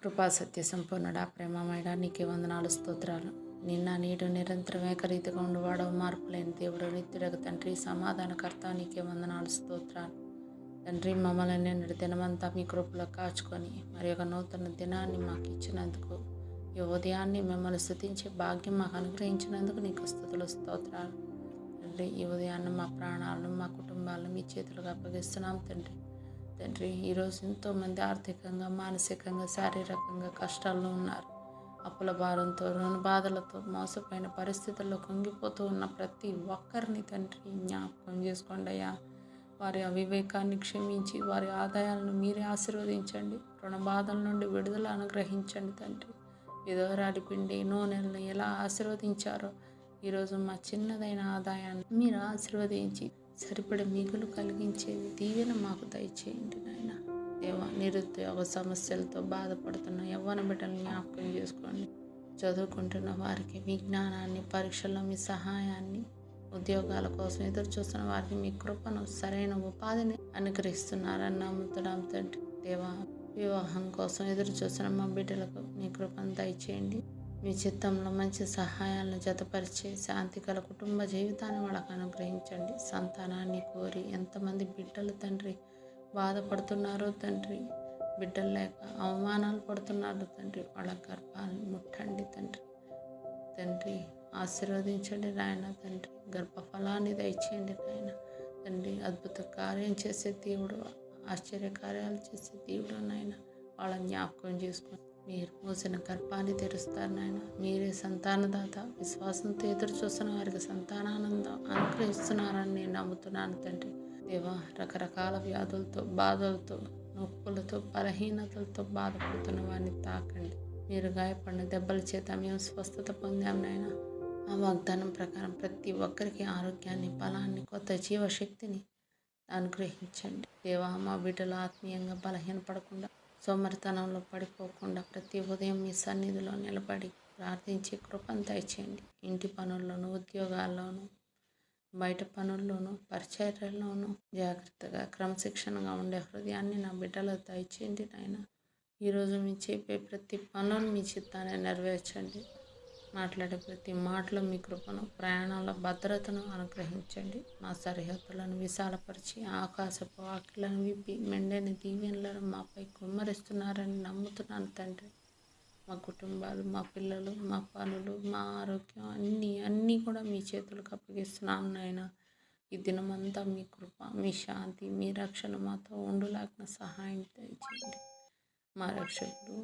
కృపా సత్య సంపూర్ణుడా ప్రేమమేడా నీకే వందనాలు స్తోత్రాలు. నిన్న నేడు నిరంతరం ఏకరీతిగా ఉండువాడవు, మార్పు లేని దేవుడు, నిత్యుడకు తండ్రి, సమాధానకర్త, నీకే వందనాలు స్తోత్రాలు. తండ్రి, మమ్మల్ని నిన్నటి దినమంతా మీ కృపలో కాచుకొని మరి ఒక నూతన దినాన్ని మాకు ఇచ్చినందుకు, ఈ ఉదయాన్ని మిమ్మల్ని స్తుతించే భాగ్యం మాకు అనుగ్రహించినందుకు నీకు స్తుతులు స్తోత్రాలు. తండ్రి, ఈ ఉదయాన్ని మా ప్రాణాలను మా కుటుంబాలను మీ చేతులకు అప్పగిస్తున్నాం తండ్రి. తండ్రి, ఈరోజు ఎంతోమంది ఆర్థికంగా, మానసికంగా, శారీరకంగా కష్టాల్లో ఉన్నారు. అప్పుల భారంతో, రుణ బాధలతో, మోసపోయిన పరిస్థితుల్లో కుంగిపోతూ ఉన్న ప్రతి ఒక్కరిని తండ్రి జ్ఞాపకం చేసుకోండి అయ్యా. వారి అవివేకాన్ని క్షమించి వారి ఆదాయాలను మీరే ఆశీర్వదించండి. రుణ బాధల నుండి విడుదల అనుగ్రహించండి తండ్రి. విధవరాలి పిండి నూనెలను ఎలా ఆశీర్వదించారో ఈరోజు మా చిన్నదైన ఆదాయాన్ని మీరు ఆశీర్వదించి సరిపడే మిగులు కలిగించేది దీవెన మాకు దయచేయండి నాయన. దేవా, నిరుద్యోగ సమస్యలతో బాధపడుతున్న యవ్వన బిడ్డలను జ్ఞాపకం చేసుకోండి. చదువుకుంటున్న వారికి మీ జ్ఞానాన్ని, పరీక్షల్లో మీ సహాయాన్ని, ఉద్యోగాల కోసం ఎదురు చూస్తున్న వారికి మీ కృపను, సరైన ఉపాధిని అనుగ్రహిస్తున్నారని నమ్ముతున్నాం తండ్రి. దేవా, వివాహం కోసం ఎదురు చూస్తున్న మా బిడ్డలకు మీ కృపను దయచేయండి. మీ చిత్తంలో మంచి సహాయాలను జతపరిచే శాంతిగల కుటుంబ జీవితాన్ని వాళ్ళకు అనుగ్రహించండి. సంతానాన్ని కోరి ఎంతమంది బిడ్డలు తండ్రి బాధపడుతున్నారో తండ్రి, బిడ్డలు లేక అవమానాలు పడుతున్నారు తండ్రి, వాళ్ళ గర్భాలను ముట్టండి తండ్రి. తండ్రి, ఆశీర్వదించండి నాయన. తండ్రి, గర్భఫలాన్ని దయచేయండి నాయన. తండ్రి, అద్భుత కార్యం చేసే దేవుడు, ఆశ్చర్య కార్యాలు చేసే దేవుడు నాయన. వాళ్ళ జ్ఞాపకం చేసుకొని మీరు మూసిన గర్భాన్ని తెరుస్తారు నాయన. మీరే సంతానదాత. విశ్వాసంతో ఎదురు చూస్తున్న వారికి సంతానానందం అనుగ్రహిస్తున్నారని నేను నమ్ముతున్నాను తండ్రి. దేవా, రకరకాల వ్యాధులతో, బాధలతో, నొప్పులతో, బలహీనతలతో బాధపడుతున్న వారిని తాకండి. మీరు గాయపడిన దెబ్బల చేత మేము స్వస్థత పొందాం నాయన. ఆ వాగ్దానం ప్రకారం ప్రతి ఒక్కరికి ఆరోగ్యాన్ని, బలాన్ని, కొత్త జీవశక్తిని అనుగ్రహించండి. దేవా, మా బిడ్డలు ఆత్మీయంగా బలహీనపడకుండా, సోమరితనంలో పడిపోకుండా ప్రతి ఉదయం మీ సన్నిధిలో నిలబడి ప్రార్థించే కృపను దయచేయండి. ఇంటి పనుల్లోనూ, ఉద్యోగాల్లోనూ, బయట పనుల్లోనూ, పరిచర్యల్లోనూ జాగ్రత్తగా, క్రమశిక్షణగా ఉండే హృదయాన్ని నా బిడ్డలో దయచేయండి నాయన. ఈరోజు మీ చెప్పే ప్రతి పనులను మీ చిత్తాన్ని నెరవేర్చండి. మాట్లాడే ప్రతి మాటలో మీ కృపను, ప్రయాణంలో భద్రతను అనుగ్రహించండి. మా సరిహద్దులను విశాలపరిచి ఆకాశపు వాకిళ్లను విప్పి మెండైన దీవెనలను మాపై కుమ్మరిస్తున్నారని నమ్ముతున్నాను తండ్రి. మా కుటుంబాలు, మా పిల్లలు, మా పనులు, మా ఆరోగ్యం అన్నీ కూడా మీ చేతులకు అప్పగిస్తున్నాను నాయన. ఈ దినమంతా మీ కృప, మీ శాంతి, మీ రక్షణ మాతో ఉండులాగిన సహాయం దయచేయండి. మా రక్షకుడు,